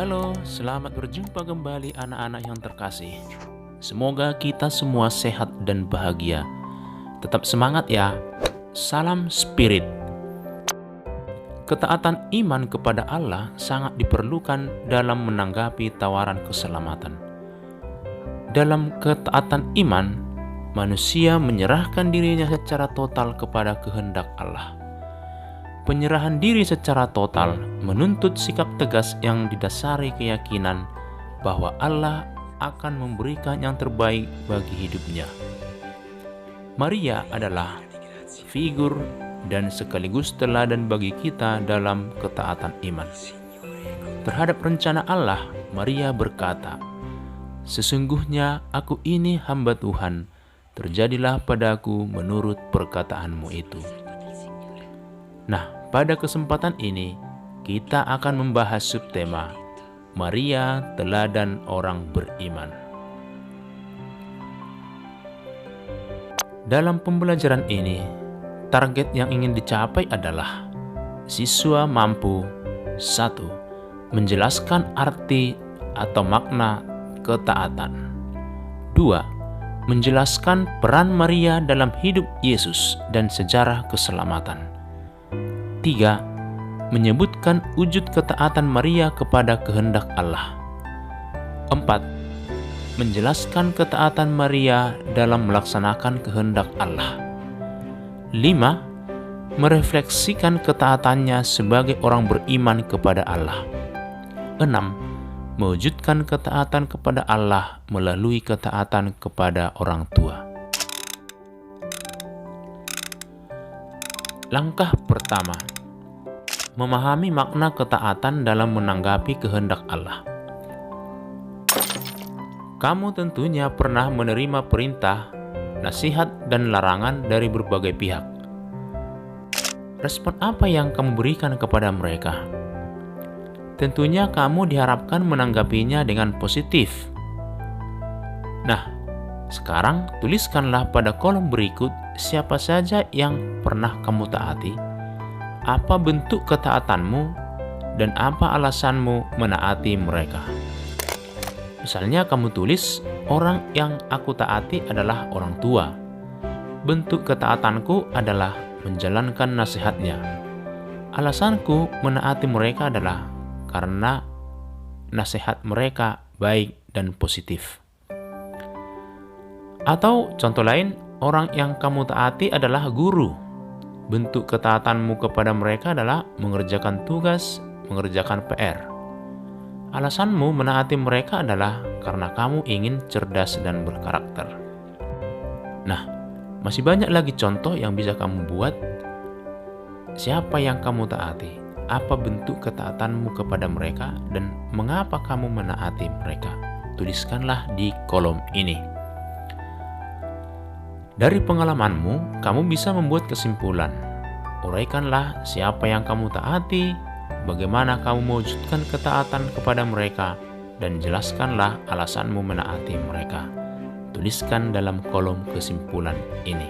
Halo, selamat berjumpa kembali anak-anak yang terkasih. Semoga kita semua sehat dan bahagia. Tetap semangat ya. Salam spirit. Ketaatan iman kepada Allah sangat diperlukan dalam menanggapi tawaran keselamatan. Dalam ketaatan iman, manusia menyerahkan dirinya secara total kepada kehendak Allah. Penyerahan diri secara total menuntut sikap tegas yang didasari keyakinan bahwa Allah akan memberikan yang terbaik bagi hidupnya. Maria adalah figur dan sekaligus teladan bagi kita dalam ketaatan iman. Terhadap rencana Allah, Maria berkata, "Sesungguhnya aku ini hamba Tuhan, terjadilah padaku menurut perkataanmu itu." Nah, pada kesempatan ini, kita akan membahas subtema Maria, teladan orang beriman. Dalam pembelajaran ini, target yang ingin dicapai adalah siswa mampu 1. Menjelaskan arti atau makna ketaatan. 2. Menjelaskan peran Maria dalam hidup Yesus dan sejarah keselamatan. 3. Menyebutkan wujud ketaatan Maria kepada kehendak Allah. 4. Menjelaskan ketaatan Maria dalam melaksanakan kehendak Allah. 5. Merefleksikan ketaatannya sebagai orang beriman kepada Allah. 6. Mewujudkan ketaatan kepada Allah melalui ketaatan kepada orang tua. Langkah pertama, memahami makna ketaatan dalam menanggapi kehendak Allah. Kamu tentunya pernah menerima perintah, nasihat, dan larangan dari berbagai pihak. Respon apa yang kamu berikan kepada mereka? Tentunya kamu diharapkan menanggapinya dengan positif. Nah, sekarang tuliskanlah pada kolom berikut siapa saja yang pernah kamu taati, apa bentuk ketaatanmu, dan apa alasanmu menaati mereka. Misalnya kamu tulis, orang yang aku taati adalah orang tua. Bentuk ketaatanku adalah menjalankan nasihatnya. Alasanku menaati mereka adalah karena nasihat mereka baik dan positif. Atau contoh lain, orang yang kamu taati adalah guru. Bentuk ketaatanmu kepada mereka adalah mengerjakan tugas, mengerjakan PR. Alasanmu menaati mereka adalah karena kamu ingin cerdas dan berkarakter. Nah, masih banyak lagi contoh yang bisa kamu buat. Siapa yang kamu taati? Apa bentuk ketaatanmu kepada mereka dan mengapa kamu menaati mereka? Tuliskanlah di kolom ini. Dari pengalamanmu, kamu bisa membuat kesimpulan. Uraikanlah siapa yang kamu taati, bagaimana kamu mewujudkan ketaatan kepada mereka, dan jelaskanlah alasanmu menaati mereka. Tuliskan dalam kolom kesimpulan ini.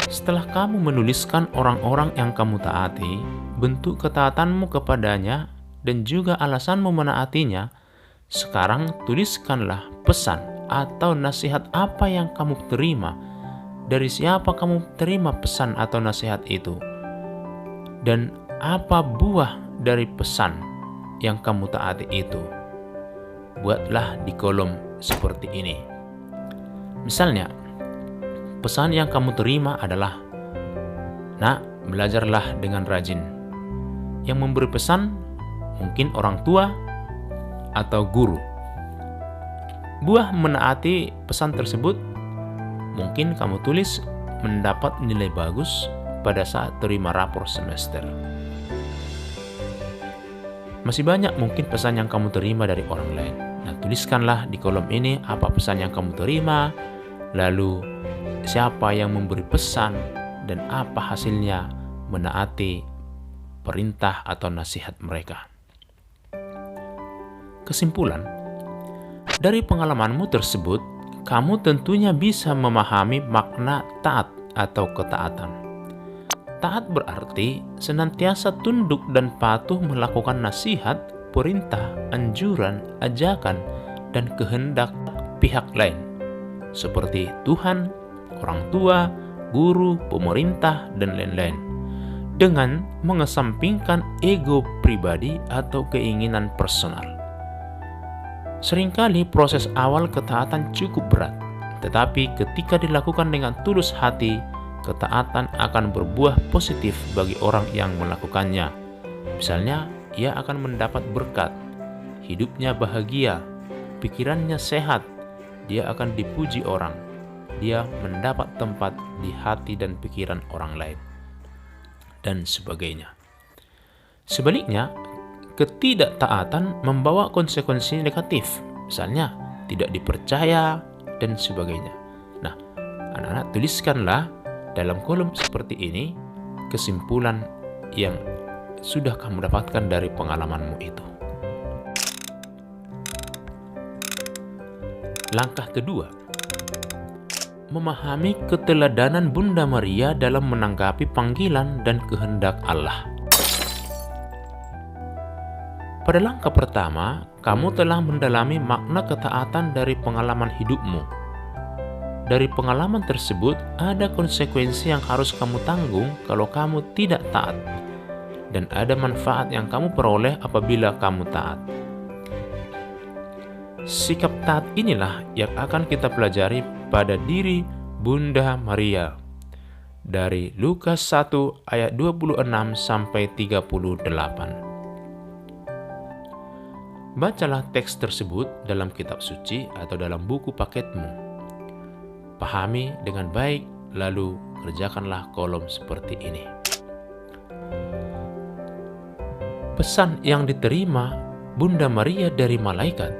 Setelah kamu menuliskan orang-orang yang kamu taati, bentuk ketaatanmu kepadanya, dan juga alasanmu menaatinya, sekarang tuliskanlah pesan atau nasihat apa yang kamu terima. Dari siapa kamu terima pesan atau nasihat itu? Dan apa buah dari pesan yang kamu taati itu? Buatlah di kolom seperti ini. Misalnya, pesan yang kamu terima adalah, "Nak, belajarlah dengan rajin." Yang memberi pesan mungkin orang tua atau guru. Buah menaati pesan tersebut mungkin kamu tulis mendapat nilai bagus pada saat terima rapor semester. Masih banyak mungkin pesan yang kamu terima dari orang lain. Nah, tuliskanlah di kolom ini apa pesan yang kamu terima, lalu siapa yang memberi pesan, dan apa hasilnya menaati perintah atau nasihat mereka. Kesimpulan, dari pengalamanmu tersebut, kamu tentunya bisa memahami makna taat atau ketaatan. Taat berarti senantiasa tunduk dan patuh melakukan nasihat, perintah, anjuran, ajakan, dan kehendak pihak lain, seperti Tuhan, orang tua, guru, pemerintah, dan lain-lain, dengan mengesampingkan ego pribadi atau keinginan personal. Seringkali proses awal ketaatan cukup berat, tetapi ketika dilakukan dengan tulus hati, ketaatan akan berbuah positif bagi orang yang melakukannya. Misalnya, ia akan mendapat berkat, hidupnya bahagia, pikirannya sehat, dia akan dipuji orang, dia mendapat tempat di hati dan pikiran orang lain, dan sebagainya. Sebaliknya, ketidaktaatan membawa konsekuensi negatif, misalnya tidak dipercaya dan sebagainya. Nah, anak-anak tuliskanlah dalam kolom seperti ini kesimpulan yang sudah kamu dapatkan dari pengalamanmu itu. Langkah kedua, memahami keteladanan Bunda Maria dalam menanggapi panggilan dan kehendak Allah. Pada langkah pertama, kamu telah mendalami makna ketaatan dari pengalaman hidupmu. Dari pengalaman tersebut, ada konsekuensi yang harus kamu tanggung kalau kamu tidak taat, dan ada manfaat yang kamu peroleh apabila kamu taat. Sikap taat inilah yang akan kita pelajari pada diri Bunda Maria dari Lukas 1 ayat 26 sampai 38. Bacalah teks tersebut dalam kitab suci atau dalam buku paketmu. Pahami dengan baik, lalu kerjakanlah kolom seperti ini. Pesan yang diterima Bunda Maria dari malaikat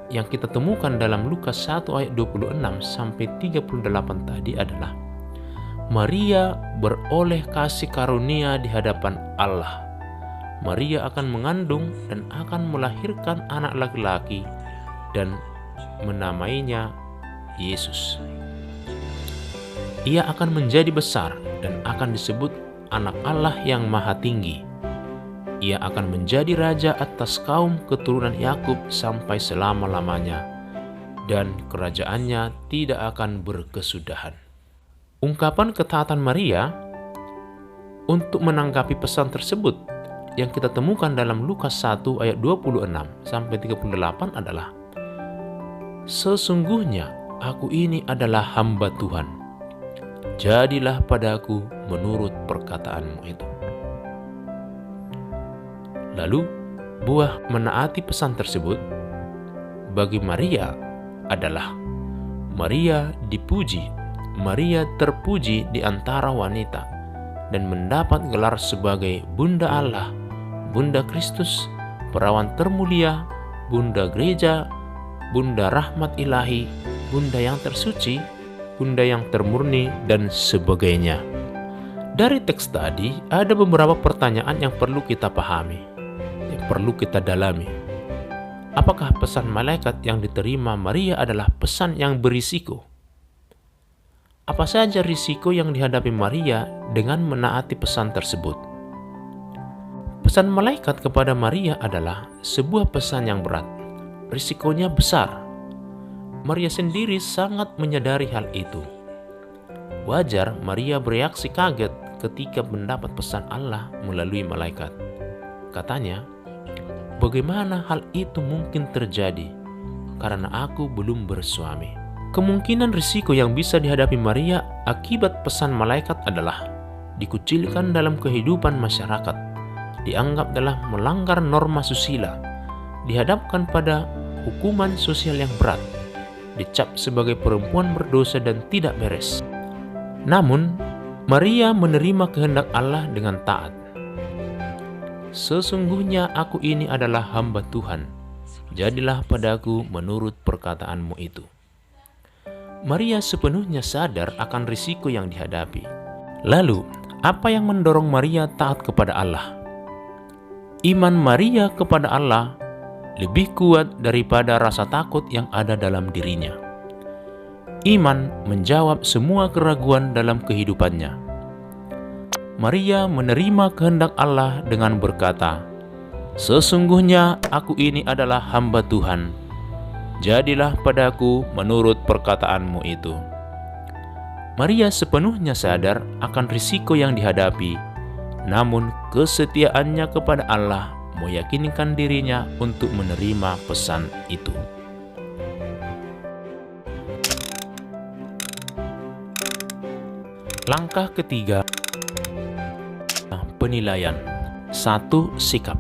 yang kita temukan dalam Lukas 1 ayat 26 sampai 38 tadi adalah Maria beroleh kasih karunia di hadapan Allah. Maria akan mengandung dan akan melahirkan anak laki-laki dan menamainya Yesus. Ia akan menjadi besar dan akan disebut Anak Allah yang Maha Tinggi. Ia akan menjadi raja atas kaum keturunan Yakub sampai selama-lamanya, dan kerajaannya tidak akan berkesudahan. Ungkapan ketaatan Maria untuk menanggapi pesan tersebut yang kita temukan dalam Lukas 1 ayat 26 sampai 38 adalah, sesungguhnya aku ini adalah hamba Tuhan. Jadilah padaku menurut perkataanmu itu. Lalu, buah menaati pesan tersebut bagi Maria adalah Maria dipuji, Maria terpuji di antara wanita dan mendapat gelar sebagai Bunda Allah, Bunda Kristus, Perawan Termulia, Bunda Gereja, Bunda Rahmat Ilahi, Bunda yang tersuci, Bunda yang termurni, dan sebagainya. Dari teks tadi, ada beberapa pertanyaan yang perlu kita pahami, yang perlu kita dalami. Apakah pesan malaikat yang diterima Maria adalah pesan yang berisiko? Apa saja risiko yang dihadapi Maria dengan menaati pesan tersebut? Pesan malaikat kepada Maria adalah sebuah pesan yang berat. Risikonya besar. Maria sendiri sangat menyadari hal itu. Wajar Maria bereaksi kaget ketika mendapat pesan Allah melalui malaikat. Katanya, bagaimana hal itu mungkin terjadi? Karena aku belum bersuami. Kemungkinan risiko yang bisa dihadapi Maria akibat pesan malaikat adalah dikucilkan dalam kehidupan masyarakat, dianggap telah melanggar norma susila, dihadapkan pada hukuman sosial yang berat, dicap sebagai perempuan berdosa dan tidak beres. Namun, Maria menerima kehendak Allah dengan taat. Sesungguhnya aku ini adalah hamba Tuhan, jadilah padaku menurut perkataanmu itu. Maria sepenuhnya sadar akan risiko yang dihadapi. Lalu, apa yang mendorong Maria taat kepada Allah? Iman Maria kepada Allah lebih kuat daripada rasa takut yang ada dalam dirinya. Iman menjawab semua keraguan dalam kehidupannya. Maria menerima kehendak Allah dengan berkata, Sesungguhnya aku ini adalah hamba Tuhan. Jadilah padaku menurut perkataanmu itu. Maria sepenuhnya sadar akan risiko yang dihadapi, namun kesetiaannya kepada Allah meyakinkan dirinya untuk menerima pesan itu. Langkah ketiga, penilaian. 1. Sikap.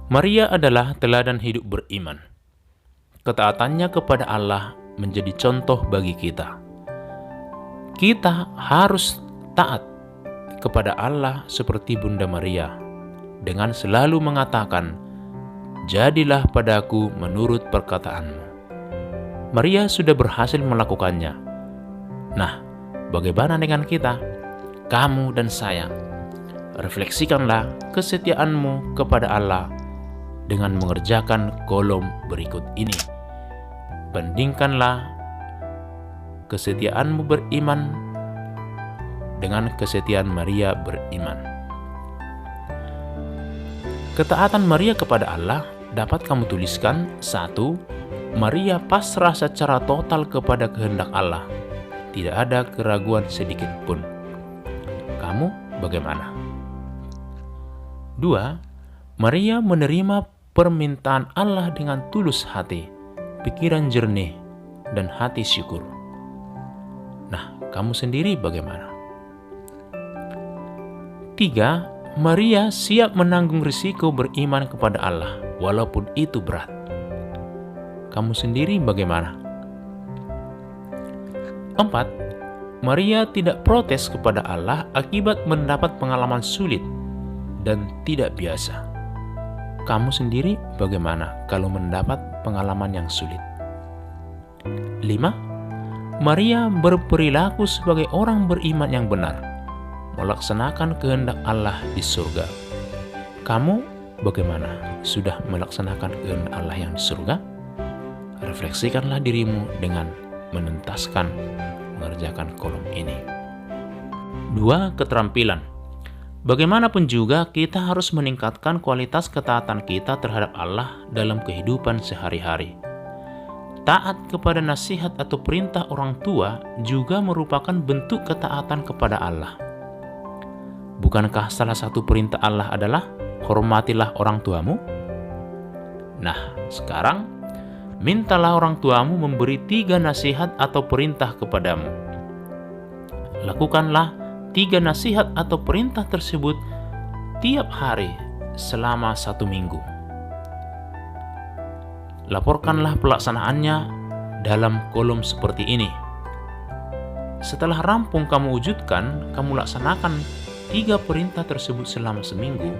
Maria adalah teladan hidup beriman. Ketaatannya kepada Allah menjadi contoh bagi kita. Kita harus taat kepada Allah seperti Bunda Maria, dengan selalu mengatakan, "Jadilah padaku menurut perkataanmu." Maria sudah berhasil melakukannya. Nah, bagaimana dengan kita? Kamu dan saya. Refleksikanlah kesetiaanmu kepada Allah dengan mengerjakan kolom berikut ini. Bandingkanlah kesetiaanmu beriman dengan kesetiaan Maria beriman. Ketaatan Maria kepada Allah dapat kamu tuliskan. 1. Maria pasrah secara total kepada kehendak Allah. Tidak ada keraguan sedikit pun. Kamu bagaimana? 2. Maria menerima permintaan Allah dengan tulus hati, pikiran jernih, dan hati syukur. Nah, kamu sendiri bagaimana? 3. Maria siap menanggung risiko beriman kepada Allah, walaupun itu berat. Kamu sendiri bagaimana? 4. Maria tidak protes kepada Allah akibat mendapat pengalaman sulit dan tidak biasa. Kamu sendiri bagaimana kalau mendapat pengalaman yang sulit? 5. Maria berperilaku sebagai orang beriman yang benar, melaksanakan kehendak Allah di surga. Kamu bagaimana? Sudah melaksanakan kehendak Allah yang di surga? Refleksikanlah dirimu dengan menuntaskan mengerjakan kolom ini. 2. Keterampilan. Bagaimanapun juga kita harus meningkatkan kualitas ketaatan kita terhadap Allah dalam kehidupan sehari-hari. Taat kepada nasihat atau perintah orang tua juga merupakan bentuk ketaatan kepada Allah. Bukankah salah satu perintah Allah adalah hormatilah orang tuamu? Nah, sekarang mintalah orang tuamu memberi 3 nasihat atau perintah kepadamu. Lakukanlah 3 nasihat atau perintah tersebut tiap hari selama 1 minggu. Laporkanlah pelaksanaannya dalam kolom seperti ini. Setelah rampung kamu wujudkan, kamu laksanakan 3 perintah tersebut selama seminggu.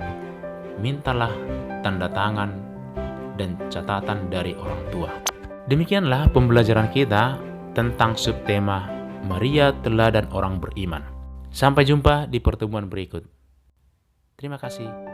Mintalah tanda tangan dan catatan dari orang tua. Demikianlah pembelajaran kita tentang subtema Maria Teladan Orang Beriman. Sampai jumpa di pertemuan berikut. Terima kasih.